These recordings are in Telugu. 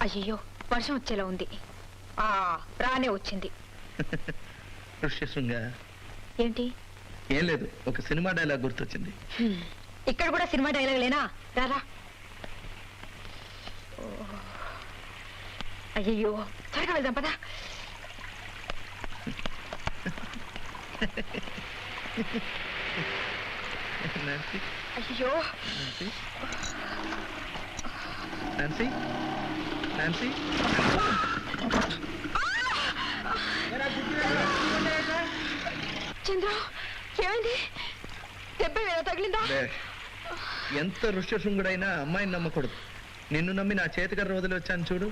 అయ్యో వర్షం వచ్చేలా ఉంది. రానే వచ్చింది. ఋష్యశృంగ ఏంటి? ఏం లేదు, ఒక సినిమా డైలాగ్ గుర్తొచ్చింది. ఇక్కడ కూడా సినిమా డైలాగ్ లేనా? రారా. అయ్యో త్వరగా వెళ్దాం పదా. అయ్యో నాన్సీ, నాన్సీ, చంద్ర ఏమైంది? దెబ్బ వేళ తగిలిందా? ఎంత ఋష్యశృంగుడైనా అమ్మాయిని నమ్మకూడదు. నిన్ను నమ్మి నా చేతికర్ర వదిలి వచ్చాను చూడు,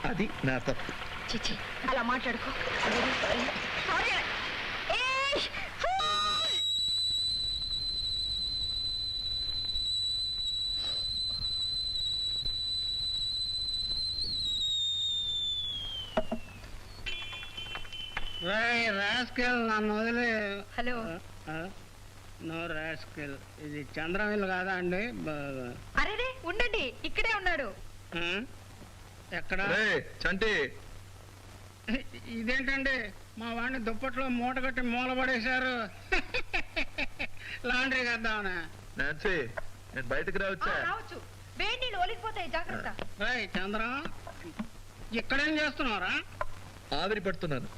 అది నా తప్పు. చిచి అలా మాట్లాడుకో. నన్ను వదిలే. హలో. నో రాస్కెల్, ఇది చంద్రమిల్లు కాదా అండి? అరేరే ఉండండి, ఇక్కడే ఉన్నాడు. ఎక్కడ? చంటి, ఇదేంటండి మా వాడిని దుప్పట్లో మూట కట్టి మూలపడేశారు. లాండ్రీ కద్దామనా? నాన్సీ, నేను బయటకు రావచ్చా? రావచ్చు. వేడి నీళ్ళు ఒలిగిపోతాయి, జాగ్రత్త. చంద్రం, ఇక్కడేం చేస్తున్నారా? ఆవిరి పడుతున్నాను.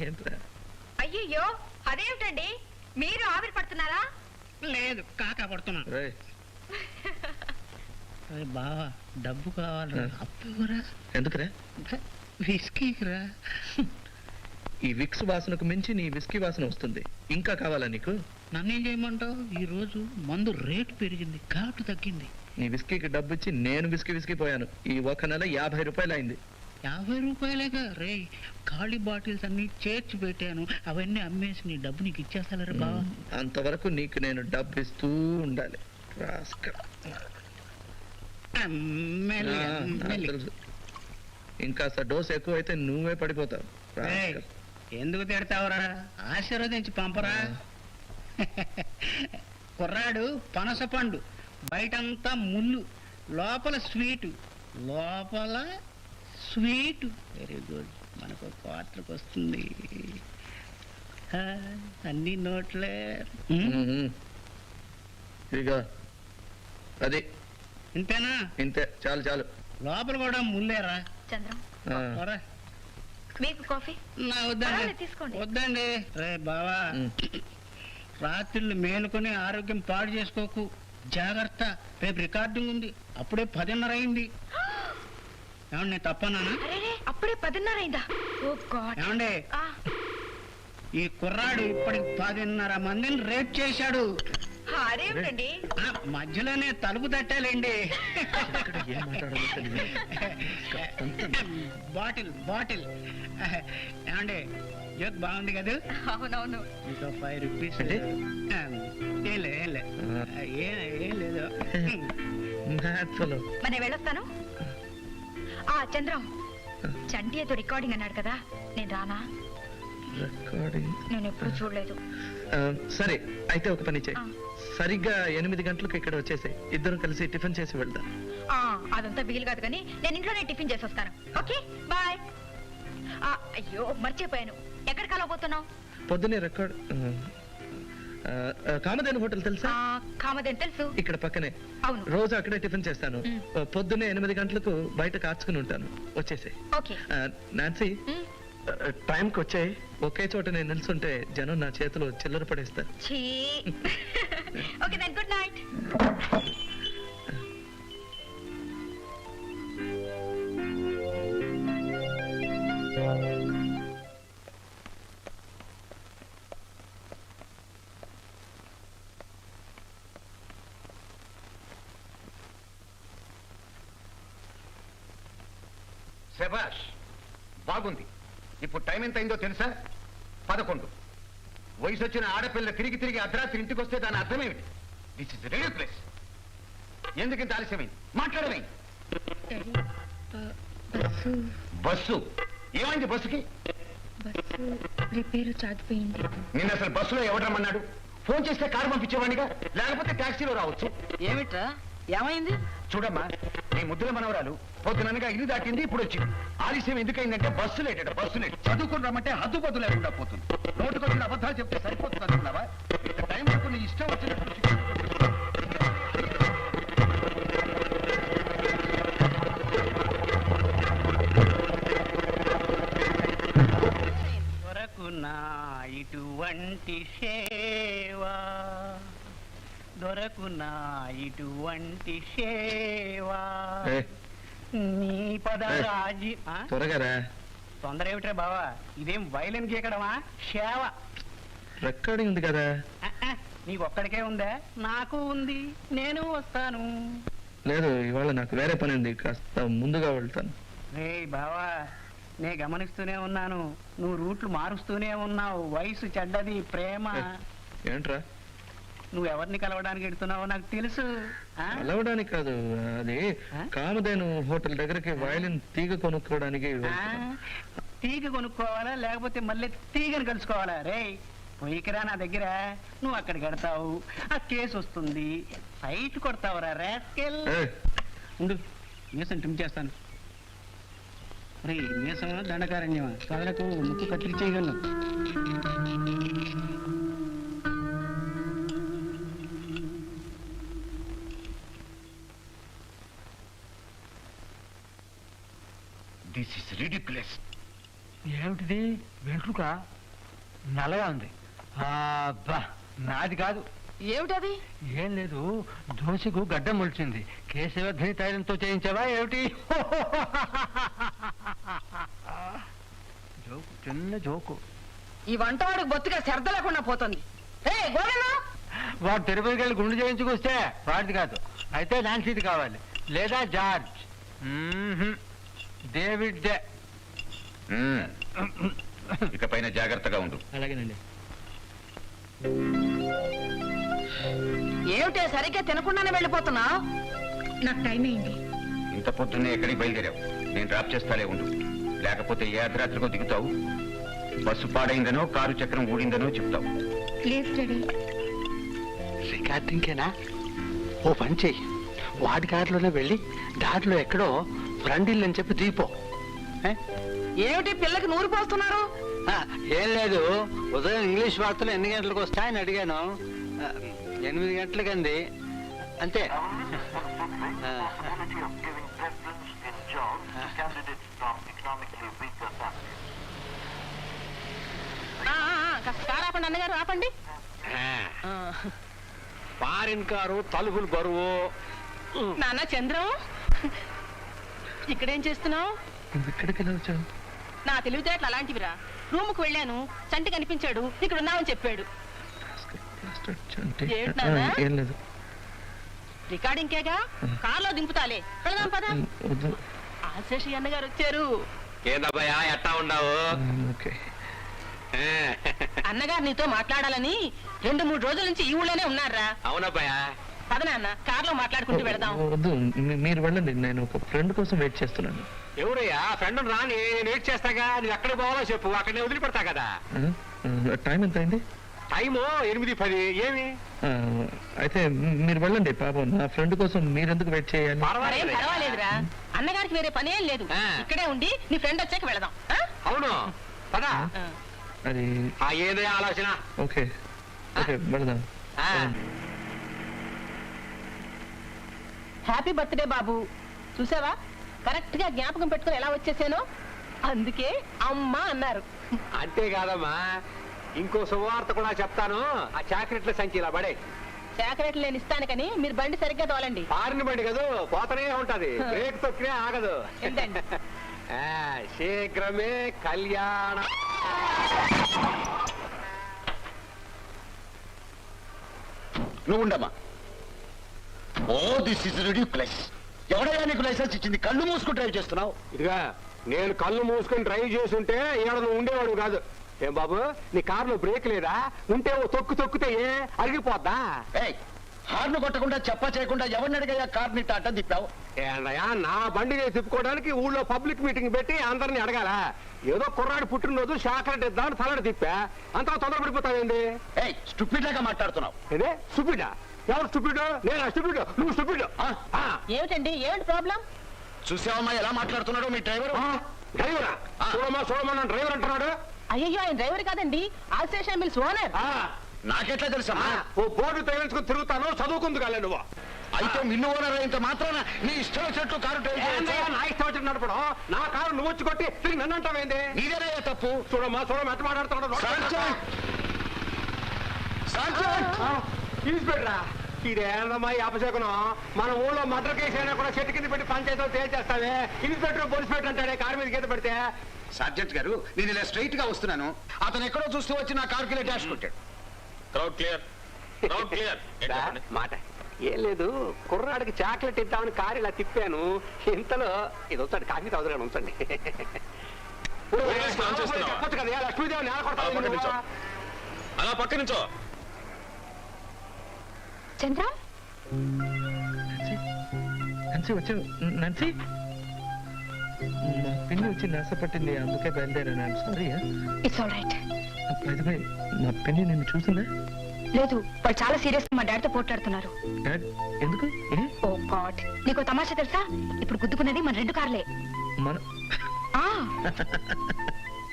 ఏంట్రా? అయ్యయ్యో అదేమిటండి, మీరు ఆవిరి పడుతున్నారా? లేదు, కాకా పడుతున్నాను. బావా డబ్బు కావాలి, అప్పురా. ఎందుకురా? విస్కీరా. ఈ విక్స్ వాసనకు మించి నీ విస్కీ వాసన వస్తుంది. ఇంకా కావాలా నీకు? నన్నేం చేయమంటావు? ఈ రోజు మందు రేటు పెరిగింది, ఘాటు తగ్గింది. నీ విస్కీకి డబ్బు ఇచ్చి నేను విస్కీ పోయాను. ఈ ఒక నెల 50 రూపాయలు అయింది. 50 రూపాయలేగా రే. ఖాళీ బాటిల్స్ అన్ని చేర్చి పెట్టాను, అవన్నీ అమ్మేసి నీ డబ్బు నీకు ఇచ్చేస్తారా బావా? అంతవరకు నీకు నేను డబ్బు ఇస్తూ ఉండాలి. ఇంకా డోస్ ఎక్కువ అయితే నువ్వే పడిపోతావు. ఎందుకు తిడతావురా? ఆశీర్వదించి పంపరా. కుర్రాడు పనస పండు, బయటంతా ముళ్ళు, లోపల స్వీటు. లోపల స్వీటు. వెరీ గుడ్, మనకు క్వార్టర్కి వస్తుంది. అన్ని నోట్లే. ఇదిగో అది. ఇంతేనా? ఇంతే, చాలు చాలు. లోపల కూడా ముల్లేరా? చంద్రం మీకు కాఫీ? తీసుకోండి. వద్దండి. రే బావా, రాత్రిళ్ళు మేలుకొని ఆరోగ్యం పాడు చేసుకోకు, జాగ్రత్త. రేపు రికార్డింగ్ ఉంది, అప్పుడే 10:30 అయింది. ఏమండి, నేను తప్పనా? అప్పుడే 10:30 అయిందా? ఏమండి, ఈ కుర్రాడు ఇప్పటికి 10:30 మందిని రేప్ చేశాడు. అదేమిటండి? మధ్యలోనే తలుపు తట్టాలండి. Bottle bottle. ఏమండి, జోక్ బాగుంది కదా? అవునవును. ఇంకా 5 రూపీస్. ఏం లేదు. మరి వెళ్ళొస్తాను. చంద్రం, చంటి ఏదో రికార్డింగ్ అన్నాడు కదా, నేను రానా? రికార్డింగ్ నేను ఎప్పుడు చూడలేదు. సరే అయితే ఒక పని చేయి, సరిగ్గా 8 గంటలకు ఇక్కడ వచ్చేసాయి. ఇద్దరం కలిసి టిఫిన్ చేసి వెళ్దాం. అదంతా వీలు కాదు, కానీ నేను ఇంట్లోనే టిఫిన్ చేసి వస్తాను. Okay bye. అయ్యో మర్చిపోయాను, ఎక్కడ కలవబోతున్నావు? పొద్దునే రికార్డ్ కామధేను హోటల్ తెలుసా? కామధేను తెలుసు, ఇక్కడ పక్కనే. అవును, రోజు అక్కడే టిఫిన్ చేస్తాను. పొద్దున్నే 8 గంటలకు బయట కార్చుకుని ఉంటాను. వచ్చేసాయి. నాన్సీ, టైంకి వచ్చాయి. ఒకే చోట నేను నిల్చుంటే జనం నా చేతిలో చిల్లర పడేస్తారు. Okay then, good night. శభాష్, బాగుంది. ఇప్పుడు టైం ఎంత అయిందో తెలుసా? 11. వయసు వచ్చిన ఆడపిల్ల తిరిగి అర్ధరాత్రి ఇంటికి వస్తే దాని అర్థం ఏమిటి? This is ridiculous. ఎందుకు ఇంత ఆలస్యమైంది? మాట్లాడమే. బస్సు ఏమైంది? బస్సుకి రిపేరు చాగిపోయింది. నిన్న అసలు బస్సులో ఎవరు రమ్మన్నాడు? ఫోన్ చేస్తే కారు పంపించేవాడిగా, లేకపోతే టాక్సీలో రావచ్చు. ఏమిట్రా ఏమైంది? చూడమ్మా, నీ ముద్దుల మనవరాలు పొద్దుననగా ఇల్లు దాటింది, ఇప్పుడు వచ్చింది. ఆలస్యం ఎందుకైందంటే బస్సు లేట, బస్సు లేట్. చదువుకుని రమ్మంటే హద్దుపద్దు లేకుండా పోతుంది. నోటుకొచ్చిన అబద్ధాలు చెప్తే సరిపోతుంది అనుకున్నావా? ఇంత టైం వరకు నీ ఇష్టం వచ్చినప్పుడు దొరకునా ఇటువంటి సేవా, దొరకునా ఇటువంటి సేవా, ఏ, నీ పదరాజి. త్వరగా రా. తొందర ఏమిట్రా బావా, ఇదేం వైలెన్ గీకడమా సేవ? రికార్డింగ్ ఉంది కదా. నీకు ఒక్కడికే ఉందా? నాకు ఉంది, నేను వస్తాను. లేదు, ఇవాళ నాకు వేరే పని ఉంది, కాస్త ముందుగా వెళ్తాను. రే బావా, నే గమనిస్తూనే ఉన్నాను, నువ్వు రూట్లు మారుస్తూనే ఉన్నావు. వయసు చెడ్డది, ప్రేమ. ఏంట్రా? నువ్వు ఎవరిని కలవడానికి వెళ్తున్నావో నాకు తెలుసు. ఆ? కలవడానికి కాదు, అది కామధేను హోటల్ దగ్గరికి వయలిన్ తీగ కొనుక్కోవడానికి ఆ? వెళ్తున్నాను. తీగ కొనుక్కోవాలా లేకపోతే మళ్ళీ తీగని కలుసుకోవాలా? రే పోయికిరా నా దగ్గర, నువ్వు అక్కడికి వెడతావు, ఆ కేసు వస్తుంది, సైట్ కొడతావురా రాస్కెల్. ఏయ్, ఉండు, మీసం ట్రిమ్ చేస్తాను. రే మీసం దండకారణ్యమా, కదలకు ముక్కు కత్తిరించేయగలను. This is ridiculous. ఏమిటిది? వెంట్రుక నల్లగా ఉంది. అబ్బా, నాది కాదు. ఏమిటది? ఏం లేదు, దోశకు గడ్డం మొలిచింది. కేశవర్ధని తైలంతో చేయించావా ఏమిటి? జోకు, చిన్న జోకు. ఈ వంటవాడికి బొత్తుగా శ్రద్ధ లేకుండా పోతుంది. వాడు తిరుపతికి వెళ్ళి గుండు చేయించుకొస్తే వాడిది కాదు, అయితే నాన్సీది కావాలి, లేదా జార్జ్. David day. ఇకపైన జాగ్రత్తగా ఉండు. అలాగేనండి. ఏమిటే సరిగ్గా తినకుండానే వెళ్ళిపోతున్నా? నాకు టైం అయింది. ఇంత పొద్దున్నే ఎక్కడికి బయలుదేరావు? నేను డ్రాప్ చేస్తాలే ఉండు, లేకపోతే ఏ అర్ధరాత్రికో దిగుతావు. బస్సు పాడైందనో కారు చక్రం ఊడిందనో చెప్తావు. Please daddy. రికార్డింగ్కేనా? ఓ పని చెయ్యి, వాడి కారులోనే వెళ్ళి దారిలో ఎక్కడో ఫ్రండిల్ అని చెప్పి దీపో. ఏమిటి పిల్లకి నూరు పోస్తున్నారు? ఏం లేదు, ఉదయం ఇంగ్లీష్ వార్తలు ఎన్ని గంటలకు వస్తాయని అడిగాను. 8 గంటలకంది, అంతే. కారాపండి అన్నగారు, ఆపండి. ఫారిన్ కారు, తలుపులు బరువు. నాన్న చంద్రం, ఇక్కడేం చేస్తున్నావు? ఇక్కడికి ఎలా వచ్చావు? నా తెలివితేటలు అలాంటివిరా. రూముకు వెళ్ళాను, చంటి కనిపించాడు, ఇక్కడ ఉన్నామని చెప్పాడు. ఏంటి నాన్న? ఏం లేదు. రికార్డింగ్ కేగా, కార్లో దింపుతాలే, వెళదాం పదా. వద్దు. ఆశేషి అన్నగారు వచ్చారు. ఏందబ్బాయా, ఎట్టా ఉండవు? ఓకే. అన్నగారు నీతో మాట్లాడాలని 2-3 రోజుల నుంచి ఈ ఊళ్ళోనే ఉన్నారా? అవునబ్బాయా. పద నాన్న, కార్లో మాట్లాడుకుంటూ వెళదాం. వద్దు, మీరు వెళ్ళండి, నేను ఒక ఫ్రెండ్ కోసం వెయిట్ చేస్తున్నాను. ఎవరయ్యా ఫ్రెండ్? రాని, నేను వెయిట్ చేస్తాగా. నువ్వు ఎక్కడ పోవాలో చెప్పు, అక్కడ నేను వదిలిపెడతా కదా. టైం ఎంత అయింది? టైము 8:10. ఏమి? అయితే మీరు వెళ్ళండి, పాపం నా ఫ్రెండ్ కోసం మీరెందుకు వెయిట్ చేయాలి? మరేం పర్వాలేదురా, అన్నగారికి వేరే పనేం లేదు. ఆ. ఇక్కడే ఉండి నీ ఫ్రెండ్ వచ్చాక వెళదాం. ఆ? అవును, పదా. ఆ. అది ఏదే ఆలోచన. ఓకే, ఓకే, వెళదాం. హ్యాపీ బర్త్డే బాబు. చూసావా, కరెక్ట్ గా జ్ఞాపకం పెట్టుకుని ఎలా వచ్చేసానో. అందుకే అమ్మ అన్నారు. అంతేకాదమ్మా, ఇంకో శుభవార్త కూడా చెప్తాను. ఆ చాక్లెట్ల సంచి ఇలా పడే. చాకలెట్లు నేను ఇస్తాను కానీ మీరు బండి సరిగ్గా తోలండి. పారిన బండి కదా, పోతనే ఉంటది, బ్రేక్ తొక్కినే ఆగదు. ఏంటండి? శీఘ్రమే కళ్యాణం. నువ్వు ఉండమ్మా. Oh this is ridiculous. ఎవడయ్యా నీకు లైసెన్స్ ఇచ్చింది? కళ్ళు మూసుకుని డ్రైవ్ చేస్తున్నావు. ఇదిగా నేను కళ్ళు మూసుకొని డ్రైవ్ చేస్తుంటే ఏడ నువ్వు ఉండేవాడు కాదు. ఏం బాబు, నీ కారులో బ్రేక్ లేదా? ఉంటే ఓ తొక్కితే అరిగిపోద్దా? ఏయ్, హార్న్ కొట్టకుండా చెప్ప చేయకుండా ఎవరిని అడిగయ్యా కార్ని టాటా తిప్పావు? ఏందయ్యా, నా బండిని తిప్పుకోవడానికి ఊళ్ళో పబ్లిక్ మీటింగ్ పెట్టి అందరిని అడగాల. ఏదో కుర్రాడు పుట్టినరోజు చాక్లెట్ ఇద్దామని తలడి తిప్పా, అంత తొందర పడిపోతావేంది? ఏయ్, స్టూపిడ్ లాగా మాట్లాడుతున్నావు. ఇదే సుపిడా? ఎవరు స్టూపిడ్? నేను స్టూపిడ్, నువ్వు స్టూపిడ్. ఏమిటండి ఏమిటి ప్రాబ్లం? చూసావమ్మా ఎలా మాట్లాడుతున్నాడో మీ డ్రైవర్. డ్రైవరా? చూడమా నన్ను డ్రైవర్ అంటున్నాడు. అయ్యో ఆయన డ్రైవర్ కాదండి, ఆల్సేషన్ మిల్స్ ఓనర్. నాకెట్లా తెలుసమ్మా? ఓ బోర్డు తగిలించుకుని తిరుగుతాను, చదువుకుంది కాలే నువ్వు. అయితే మిల్లు ఓనర్ అయినంత మాత్రాన నీ ఇష్టం వచ్చినట్టు కారు డ్రైవ్ చేయొచ్చా? నా ఇష్టం వచ్చినట్టు నడపడం, నా కారు నువ్వు వచ్చి కొట్టి తిరిగి నన్ను అంటావేంది? నీదేనయ్యా తప్పు. చూడమ్మా ఎట్ట మాట్లాడుతున్నాడు. తీసుపెట్టరా. ఇదేందమ్మా ఈ అపశకునం? మన ఊళ్ళో మర్డర్ కేసు అయినా కూడా చెట్టు కింద పెట్టి పంచాయతీ తేల్చేస్తావే. ఇన్స్పెక్టర్ పోలీస్ పెట్టు అంటాడే కారు మీద గీత పెడితే. సర్జెంట్ గారు, నేను ఇలా స్ట్రైట్ గా వస్తున్నాను, అతను ఎక్కడో చూస్తూ వచ్చి నా కారుకి డాష్ కొట్టాడు. Crowd clear. మాట ఏం లేదు, కుర్రాడికి చాక్లెట్ ఇద్దామని కారు ఇలా తిప్పాను. ఇంతలో ఇది వస్తాడు, కాఫీ తాగుతాడు, ఉంచండి. చెప్పొచ్చు కదా, లక్ష్మీదేవి నేల కొడతాను. అలా పక్క నుంచో. చంద్ర నాన్సీ వచ్చావు. నాన్సీ, మా పిన్ని వచ్చి నాసపట్టింది, అందుకే బయలుదేరాను. I'm sorry. It's all right. మా పిన్ని నిన్ను చూసిందా? లేదు, వాళ్ళు చాలా సీరియస్ గా మా డాడీతో పోట్లాడుతున్నారు. డాడ్ ఎందుకు? ఓ గాడ్, నీకు తమాషా తెలుసా? ఇప్పుడు గుద్దుకున్నది మన 2 కార్లే. మన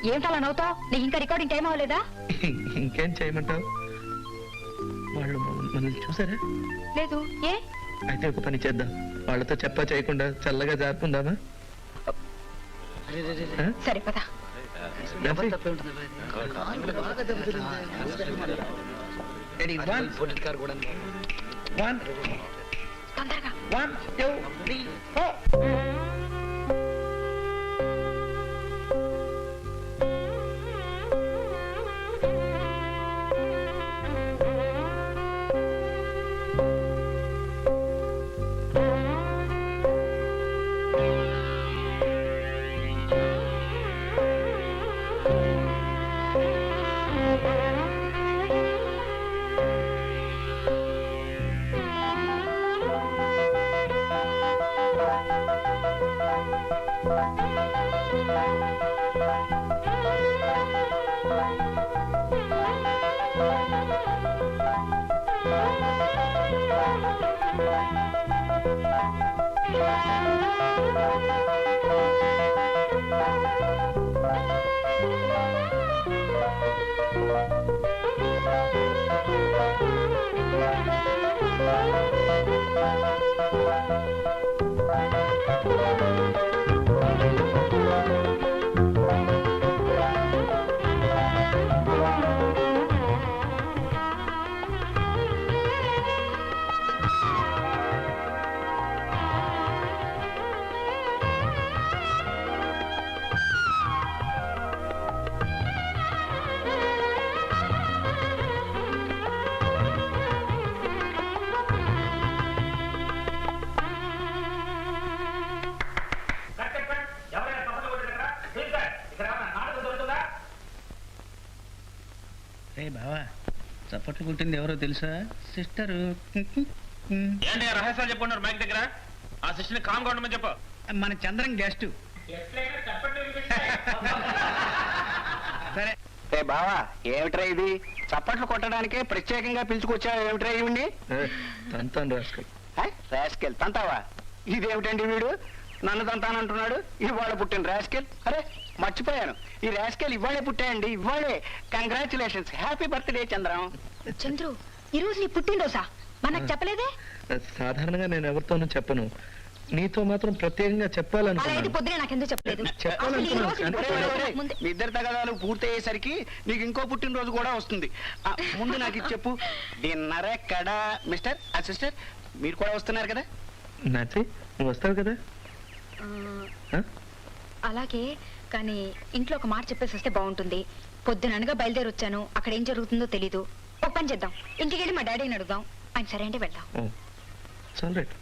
ఏమిటలా నవ్వుతావు? నీకు ఇంకా రికార్డింగ్ టైం అవ్వలేదా? ఇంకేం చేయమంటావు? వాళ్ళు మనల్ని చూసారా? లేదు. ఏ? అయితే ఒక పని చేద్దాం, వాళ్ళతో చెప్పా చేయకుండా చల్లగా జారుకుందామా? సరే పదా. తొందరగా. 1 2 3 4. బావా, చప్పట్లు కొట్టింది ఎవరో తెలుసా? సిస్టరు. ఏంటి రహస్యాలు చెప్పుకున్నారు మైక్ దగ్గర? ఆ సిస్టర్ని కామ్ ఉండమని చెప్పు. మన చంద్రం గెస్ట్. సరే. బావా, ఏమిట్రా ఇది? చప్పట్లు కొట్టడానికే ప్రత్యేకంగా పిలుచుకొచ్చా? ఏమిట్రా ఇవ్వండి? తంతాను రాస్కల్. రాస్కెల్ తంతావా? ఇదేమిటండి వీడు నన్ను తంతానంటున్నాడు? ఇవాళ పుట్టిన రాస్కెల్. అరే మర్చిపోయాను, ఈ రాస్కెల్ ఇవాళే పుట్టాయండి, ఇవాళే. Congratulations, happy birthday Chandram. Chandru, ఈ రోజు నీ పుట్టినరోజా? మనకు చెప్పలేదే? సాధారణంగా నేను ఎవరితోనూ చెప్పను, నీతో మాత్రం ప్రత్యేకంగా అలా అయితే చెప్పాలనుకున్నాను. పొద్దునే నాకెందుకు చెప్పలేదు? చెప్పాలనుకున్నాను. అసలు ఈ రోజు నీ పుట్టినరోజు ముందే. మీ ఇద్దరు తగదాలు పూర్తయ్యేసరికి నీకు ఇంకో పుట్టినరోజు కూడా వస్తుంది. ముందు నాకు ఇది చెప్పు, డిన్నర్ ఎక్కడా? మిస్టర్ సిస్టర్, మీరు కూడా వస్తున్నారు కదా? నాన్సీ, నువ్వు వస్తావు కదా? అలాగే, కానీ ఇంట్లో ఒక మాట చెప్పేసి వస్తే బాగుంటుంది. పొద్దుననగా బయలుదేరి వచ్చాను, అక్కడ ఏం జరుగుతుందో తెలీదు. ఒక పని చేద్దాం, ఇంటికి వెళ్ళి మా డాడీని అడుగుదాం, ఆయన సరే అంటే వెళ్దాం. చాలు రైట్.